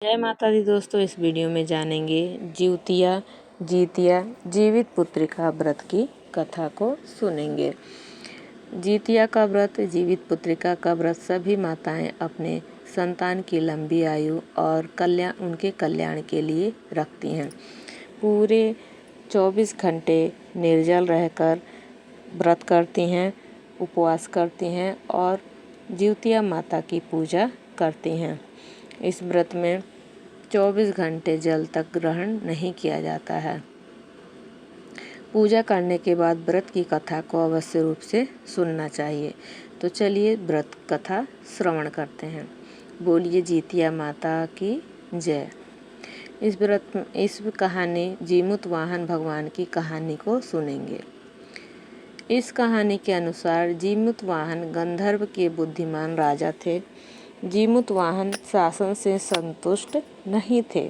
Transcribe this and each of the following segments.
जय माता दी दोस्तों। इस वीडियो में जानेंगे जितिया जीवित पुत्रिका व्रत की कथा को सुनेंगे। जितिया का व्रत, जीवित पुत्रिका का व्रत सभी माताएं अपने संतान की लंबी आयु और उनके कल्याण के लिए रखती हैं। पूरे 24 घंटे निर्जल रहकर व्रत करती हैं, उपवास करती हैं और जितिया माता की पूजा करती हैं। इस व्रत में 24 घंटे जल तक ग्रहण नहीं किया जाता है। पूजा करने के बाद व्रत की कथा को अवश्य रूप से सुनना चाहिए। तो चलिए व्रत कथा श्रवण करते हैं। बोलिए जितिया माता की जय। इस कहानी जीमूत वाहन भगवान की कहानी को सुनेंगे। इस कहानी के अनुसार जीमूत वाहन गंधर्व के बुद्धिमान राजा थे। जीमूत वाहन शासन से संतुष्ट नहीं थे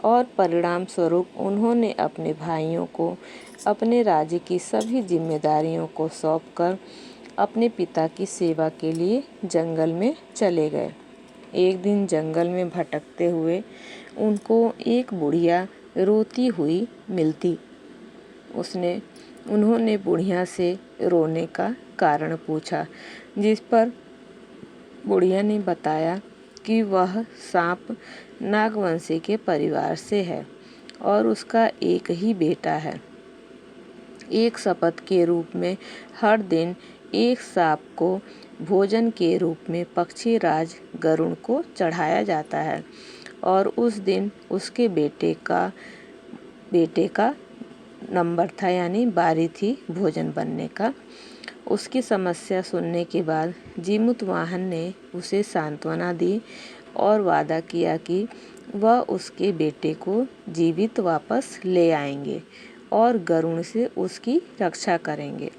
और परिणाम स्वरूप उन्होंने अपने भाइयों को अपने राज्य की सभी जिम्मेदारियों को सौंपकर अपने पिता की सेवा के लिए जंगल में चले गए। एक दिन जंगल में भटकते हुए उनको एक बुढ़िया रोती हुई मिलती। उन्होंने बुढ़िया से रोने का कारण पूछा, जिस पर बुढ़िया ने बताया कि वह सांप नागवंशी के परिवार से है और उसका एक ही बेटा है। एक शपथ के रूप में हर दिन एक सांप को भोजन के रूप में पक्षी राज गरुण को चढ़ाया जाता है और उस दिन उसके बेटे का नंबर था, यानी बारी थी भोजन बनने का। उसकी समस्या सुनने के बाद जीमूत वाहन ने उसे सांत्वना दी और वादा किया कि वह उसके बेटे को जीवित वापस ले आएंगे और गरुण से उसकी रक्षा करेंगे।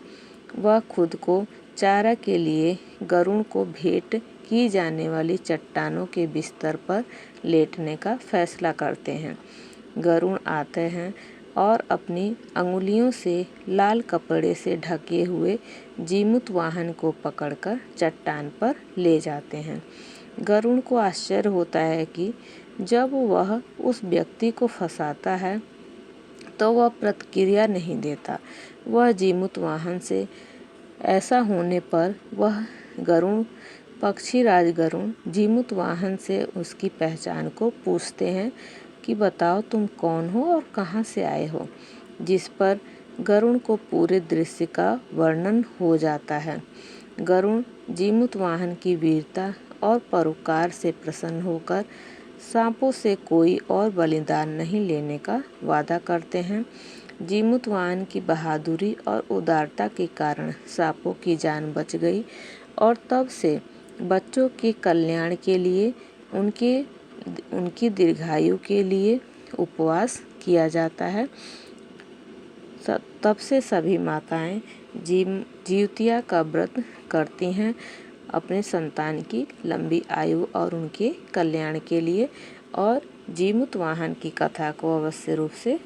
वह खुद को चारा के लिए गरुण को भेंट की जाने वाली चट्टानों के बिस्तर पर लेटने का फैसला करते हैं। गरुण आते हैं और अपनी अंगुलियों से लाल कपड़े से ढके हुए जीमूत वाहन को पकड़कर चट्टान पर ले जाते हैं। गरुण को आश्चर्य होता है कि जब वह उस व्यक्ति को फंसाता है तो वह प्रतिक्रिया नहीं देता। वह जीमूत वाहन से ऐसा होने पर वह पक्षी राज गरुण जीमूत वाहन से उसकी पहचान को पूछते हैं कि बताओ तुम कौन हो और कहाँ से आए हो, जिस पर गरुण को पूरे दृश्य का वर्णन हो जाता है। गरुण जीमूत वाहन की वीरता और परोपकार से प्रसन्न होकर सांपों से कोई और बलिदान नहीं लेने का वादा करते हैं। जीमूत वाहन की बहादुरी और उदारता के कारण सांपों की जान बच गई और तब से बच्चों के कल्याण के लिए उनकी दीर्घायु के लिए उपवास किया जाता है। तब से सभी माताएं जितिया का व्रत करती हैं अपने संतान की लंबी आयु और उनके कल्याण के लिए, और जीमूत वाहन की कथा को अवश्य रूप से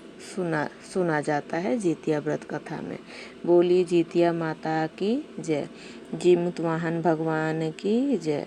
सुना जाता है जितिया व्रत कथा में। बोलिए जितिया माता की जय। जीमूत वाहन भगवान की जय।